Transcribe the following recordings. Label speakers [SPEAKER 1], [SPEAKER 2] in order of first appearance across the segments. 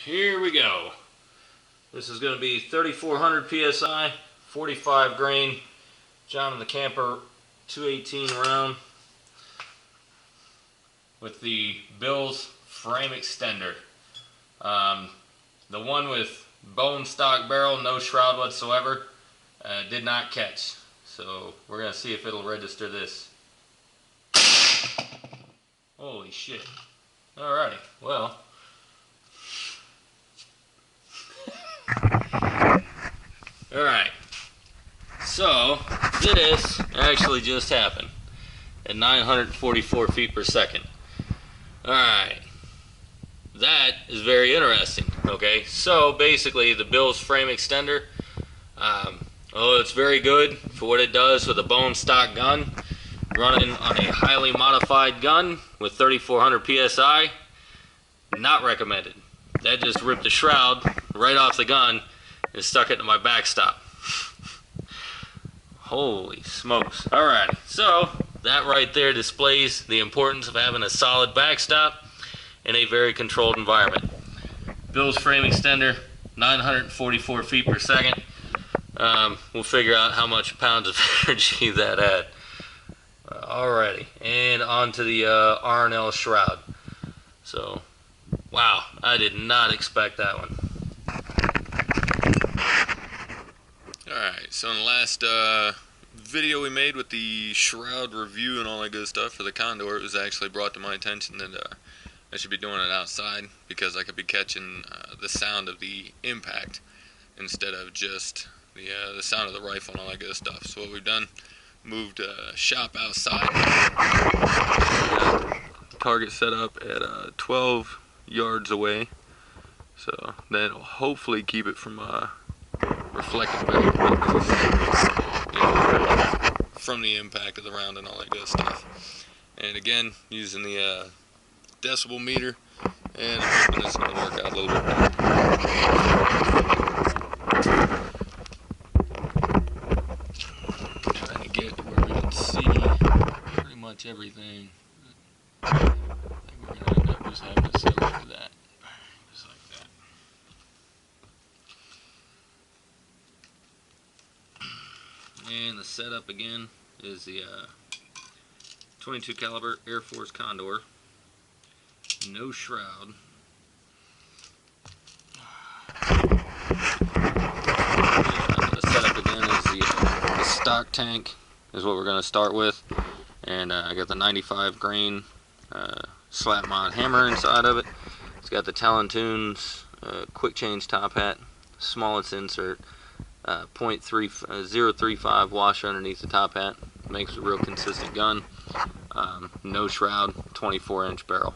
[SPEAKER 1] here we go. This is going to be 3,400 PSI, 45 grain, John and the Camper 218 round with the Bill's frame extender. The one with bone stock barrel, no shroud whatsoever, did not catch. So we're going to see if it'll register this. Holy shit. Alrighty, well. Alright, so this actually just happened at 944 feet per second. Alright, that is very interesting. Okay, so basically the Bill's frame extender, it's very good for what it does with a bone stock gun, running on a highly modified gun with 3,400 PSI. Not recommended. That just ripped the shroud right off the gun and stuck it to my backstop. Holy smokes. Alright, so that right there displays the importance of having a solid backstop in a very controlled environment. Bill's frame extender, 944 feet per second. We'll figure out how much pounds of energy that had. Alrighty, and on to the R&L shroud. So, wow, I did not expect that one.
[SPEAKER 2] Alright, so in the last video we made with the shroud review and all that good stuff for the Condor, it was actually brought to my attention that I should be doing it outside because I could be catching the sound of the impact instead of just the sound of the rifle and all that good stuff. So what we've done, moved shop outside. Target set up at 12 yards away, so that'll hopefully keep it from reflecting back from the impact of the round and all that good stuff. And again, using the decibel meter, and I'm hoping it's going to work out a little bit better. Trying to get to where we can see pretty much everything. I think we're going to end up just having to settle for that. Just like that.
[SPEAKER 1] And the setup again is the 22 caliber Airforce Condor, no shroud. The setup again is the stock tank is what we're going to start with, and I got the 95 grain slap mod hammer inside of it. It's got the Talon Tunes quick change top hat, smallest insert, 0.035 washer underneath the top hat. Makes a real consistent gun. No shroud, 24-inch barrel.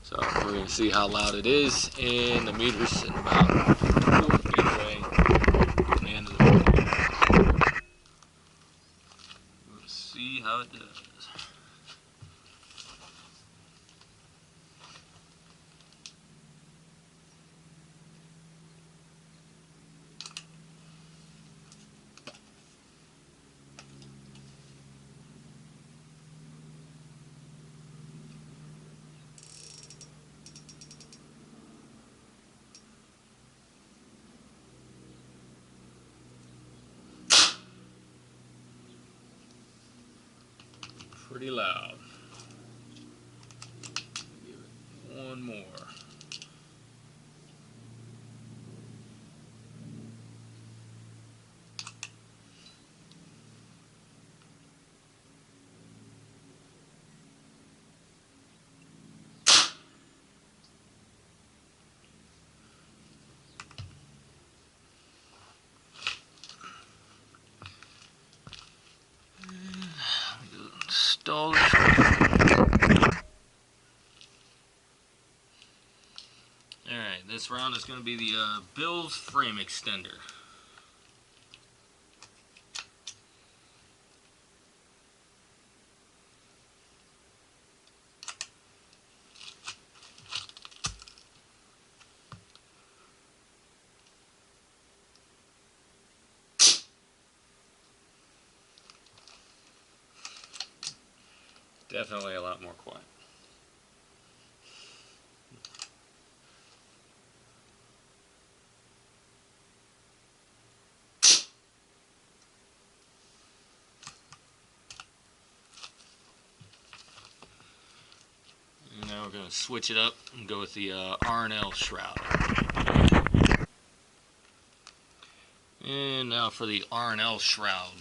[SPEAKER 1] So we're going to see how loud it is, and the meter's sitting about 4 feet away from the end of the video. We'll see how it does. Pretty loud. Give it one more. Install it. Alright, this round is going to be the Bill's frame extender. Definitely a lot more quiet. going to switch it up and go with the R&L shroud. And now for the R&L shroud.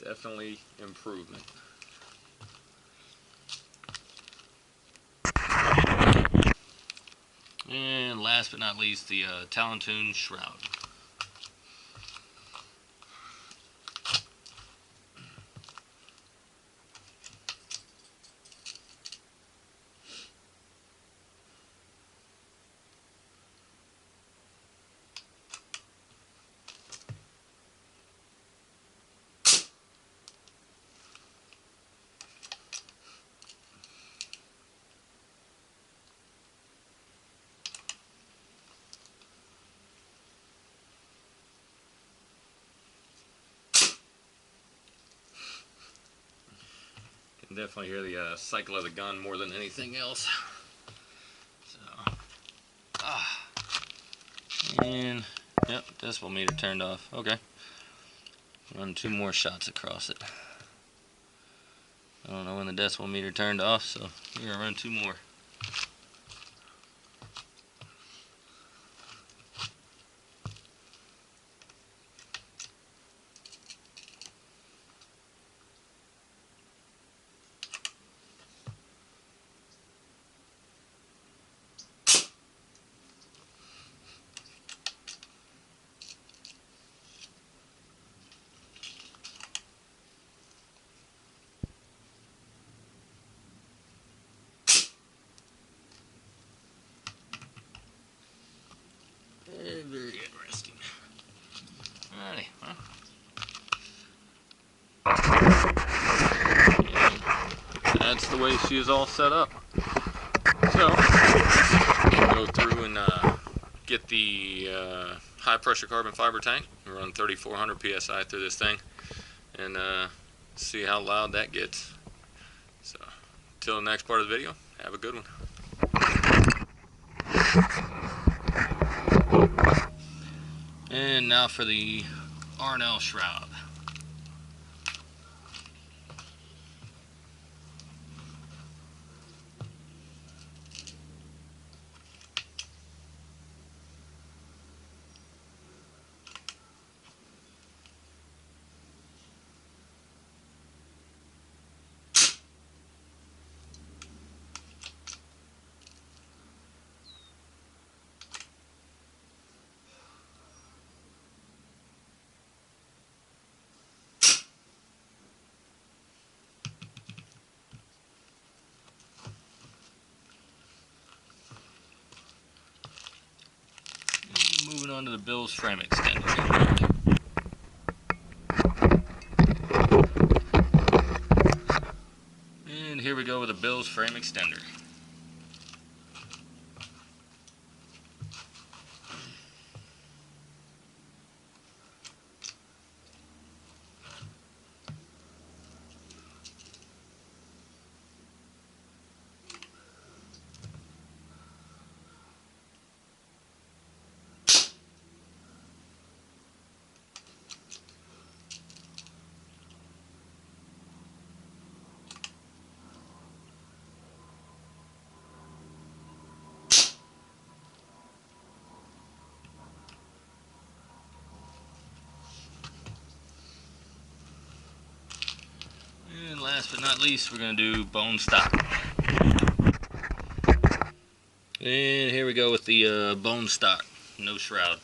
[SPEAKER 1] Definitely improvement. And last but not least, the Talon Tunes shroud. Can definitely hear the cycle of the gun more than anything else. So, and yep, decibel meter turned off. Okay, run 2 more shots across it. I don't know when the decibel meter turned off, so we're gonna run 2 more. Very interesting. Alrighty, well. That's the way she is all set up. So, go through and get the high pressure carbon fiber tank. We run 3400 psi through this thing and see how loud that gets. So, till the next part of the video, have a good one. And now for the R&L shroud. Moving on to the Bill's frame extender. And here we go with the Bill's frame extender. And last but not least, we're going to do bone stock. And here we go with the bone stock, no shroud.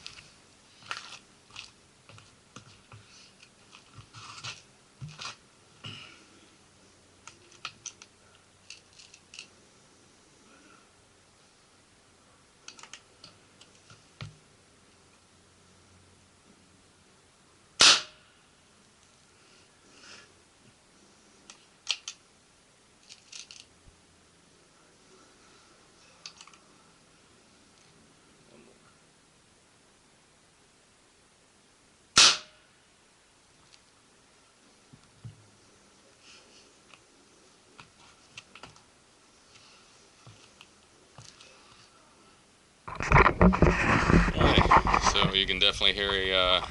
[SPEAKER 2] So you can definitely hear a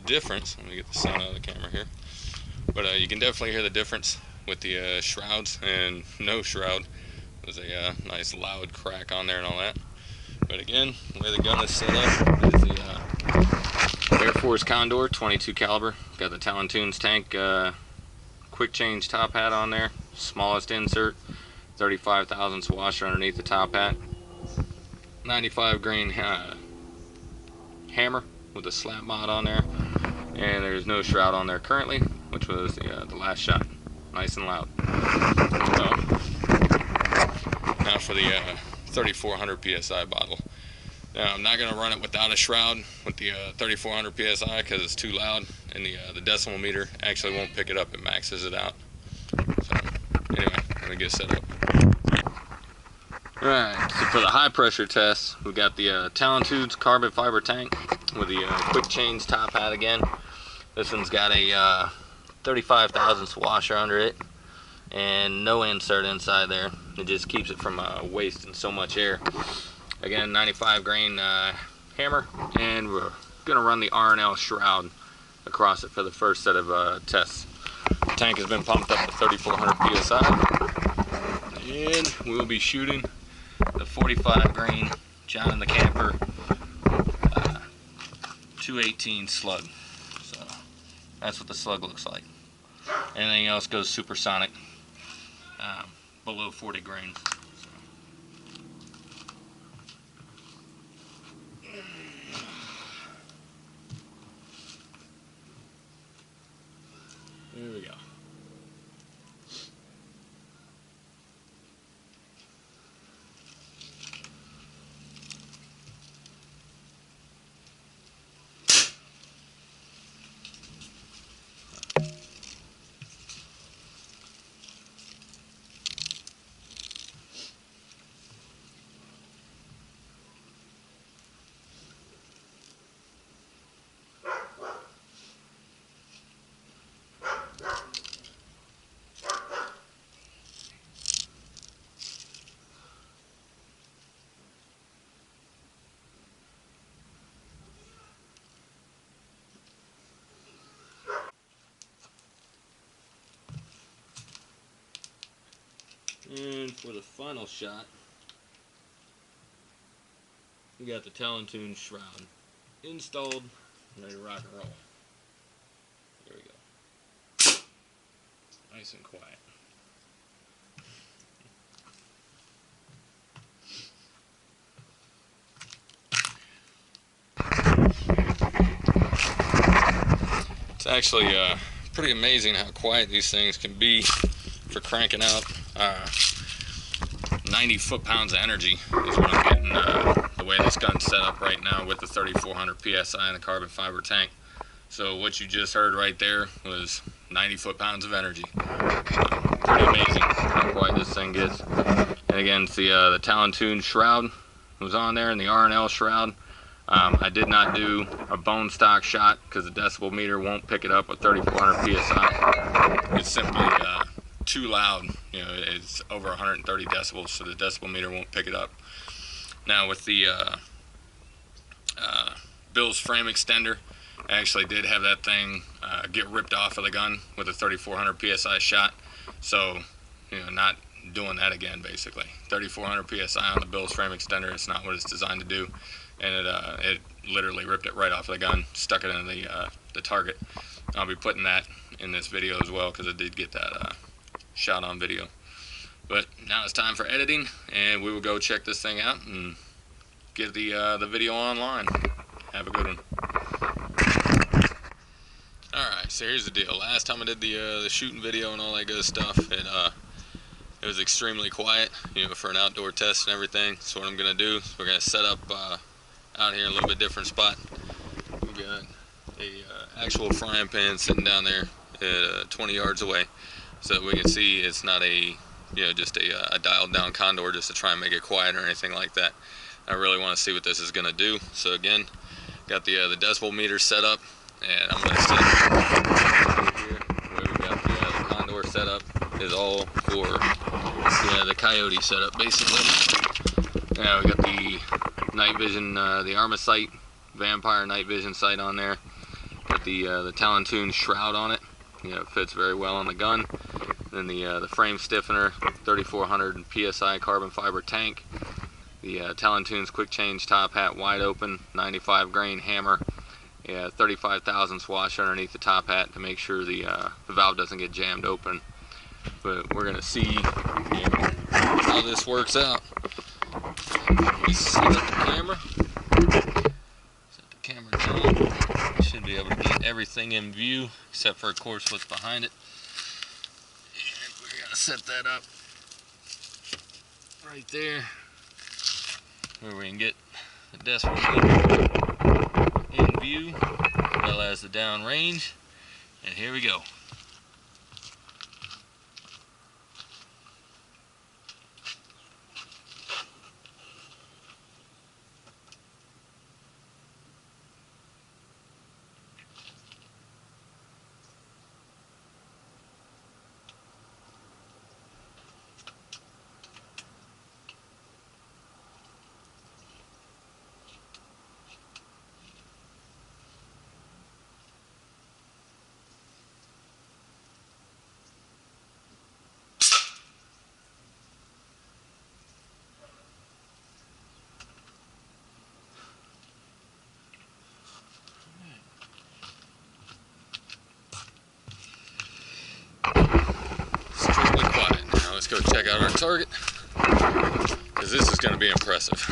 [SPEAKER 2] difference. Let me get the sound out of the camera here. But you can definitely hear the difference with the shrouds and no shroud. There's a nice loud crack on there and all that. But again, the way the gun is set up is the Airforce Condor 22 caliber. Got the Talon Tunes tank quick change top hat on there. Smallest insert, 35 thousandths washer underneath the top hat. 95 grain hammer with a slap mod on there, and there's no shroud on there currently, which was the last shot. Nice and loud. So, now for the 3400 psi bottle. Now I'm not going to run it without a shroud with the 3400 psi because it's too loud, and the decimal meter actually won't pick it up. It maxes it out. So anyway, let me get set up. Alright, so for the high pressure test, we got the Talon Tunes carbon fiber tank with the quick change top hat again. This one's got a 35 thousandths washer under it and no insert inside there. It just keeps it from wasting so much air. Again, 95 grain hammer, and we're gonna run the R&L shroud across it for the first set of tests. The tank has been pumped up to 3400 psi, and we will be shooting the 45 grain John and the Camper 218 slug. So that's what the slug looks like. Anything else goes supersonic below 40 grains. So. There we go. And for the final shot, we got the Talon Tunes shroud installed, ready to rock and roll. There we go. Nice and quiet. It's actually pretty amazing how quiet these things can be for cranking out 90 foot-pounds of energy is what I'm getting the way this gun's set up right now with the 3400 psi and the carbon fiber tank. So what you just heard right there was 90 foot-pounds of energy. Pretty amazing how quiet this thing gets. And again, it's the Talon Tunes shroud was on there, and the R&L shroud. I did not do a bone stock shot because the decibel meter won't pick it up with 3400 psi. It's simply too loud. You know, it's over 130 decibels, so the decibel meter won't pick it up. Now with the Bill's frame extender, I actually did have that thing get ripped off of the gun with a 3400 psi shot. So, you know, not doing that again basically. 3400 psi on the Bill's frame extender, it's not what it's designed to do. And it literally ripped it right off of the gun, stuck it into the target. I'll be putting that in this video as well because I did get that shot on video. But now it's time for editing, and we will go check this thing out and get the video online. Have a good one. Alright, so here's the deal. Last time I did the shooting video and all that good stuff, it was extremely quiet, you know, for an outdoor test and everything. So what I'm going to do is we're going to set up out here in a little bit different spot. We've got a actual frying pan sitting down there at 20 yards away, so that we can see it's not a, you know, just a dialed down Condor just to try and make it quiet or anything like that. I really want to see what this is going to do. So again, got the decibel meter set up, and I'm going to sit here where we got the Condor set up is all for the Coyote setup basically. Now we got the night vision, the Armasight Vampire night vision sight on there. Got the Talon Tunes shroud on it. You know, it fits very well on the gun. Then the frame stiffener, 3400 PSI carbon fiber tank. The Talon Tunes quick change top hat wide open, 95 grain hammer. Yeah, 35,000 wash underneath the top hat to make sure the valve doesn't get jammed open. But we're gonna see how this works out. Just set up the camera. Set the camera down. You should be able to get everything in view except for, of course, what's behind it. And we're gonna set that up right there, where we can get the decimal meter in view, as well as the down range. And here we go. Let's go check out our target, because this is going to be impressive.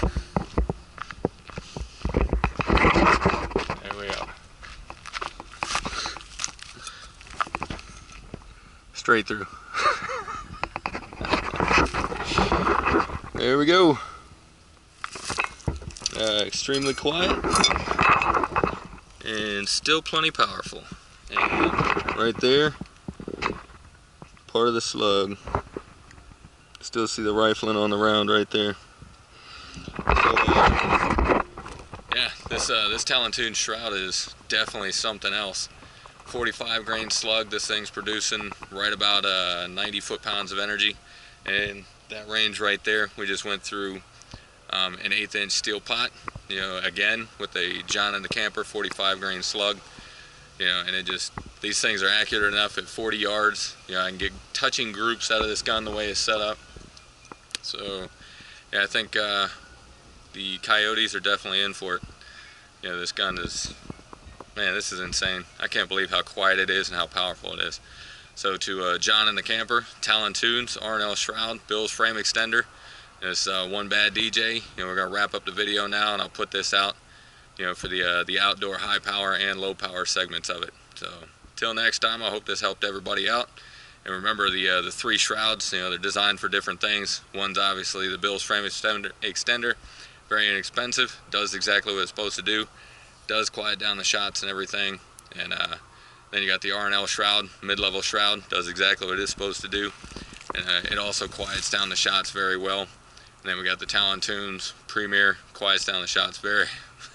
[SPEAKER 2] There we are. Straight through. There we go. Extremely quiet and still plenty powerful. And right there, part of the slug. Still see the rifling on the round right there. So, yeah, this Talon Tunes shroud is definitely something else. 45 grain slug. This thing's producing right about 90 foot-pounds of energy, and that range right there, we just went through an 1/8 inch steel pot. You know, again with a John and the Camper 45 grain slug. You know, and it just, these things are accurate enough at 40 yards. You know, I can get touching groups out of this gun the way it's set up. So, yeah, I think the coyotes are definitely in for it. You know, this gun is, man, this is insane. I can't believe how quiet it is and how powerful it is. So to John and the Camper, Talon Tunes, R&L shroud, Bill's frame extender, this onebaddj. You know, we're gonna wrap up the video now, and I'll put this out, you know, for the outdoor high power and low power segments of it. So till next time, I hope this helped everybody out. And remember, the 3 shrouds, you know, they're designed for different things. One's obviously the Bill's frame extender, very inexpensive, does exactly what it's supposed to do, does quiet down the shots and everything. And then you got the R&L shroud, mid-level shroud, does exactly what it's supposed to do, and it also quiets down the shots very well. And then we got the Talon Tunes Premier, quiets down the shots very,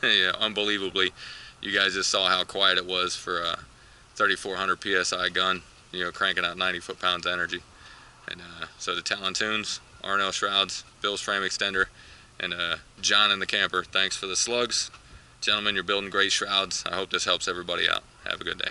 [SPEAKER 2] yeah, unbelievably. You guys just saw how quiet it was for a 3400 PSI gun. You know, cranking out 90 foot-pounds of energy. And so the Talon Tunes, R&L shrouds, Bill's frame extender, and John and the Camper, thanks for the slugs. Gentlemen, you're building great shrouds. I hope this helps everybody out. Have a good day.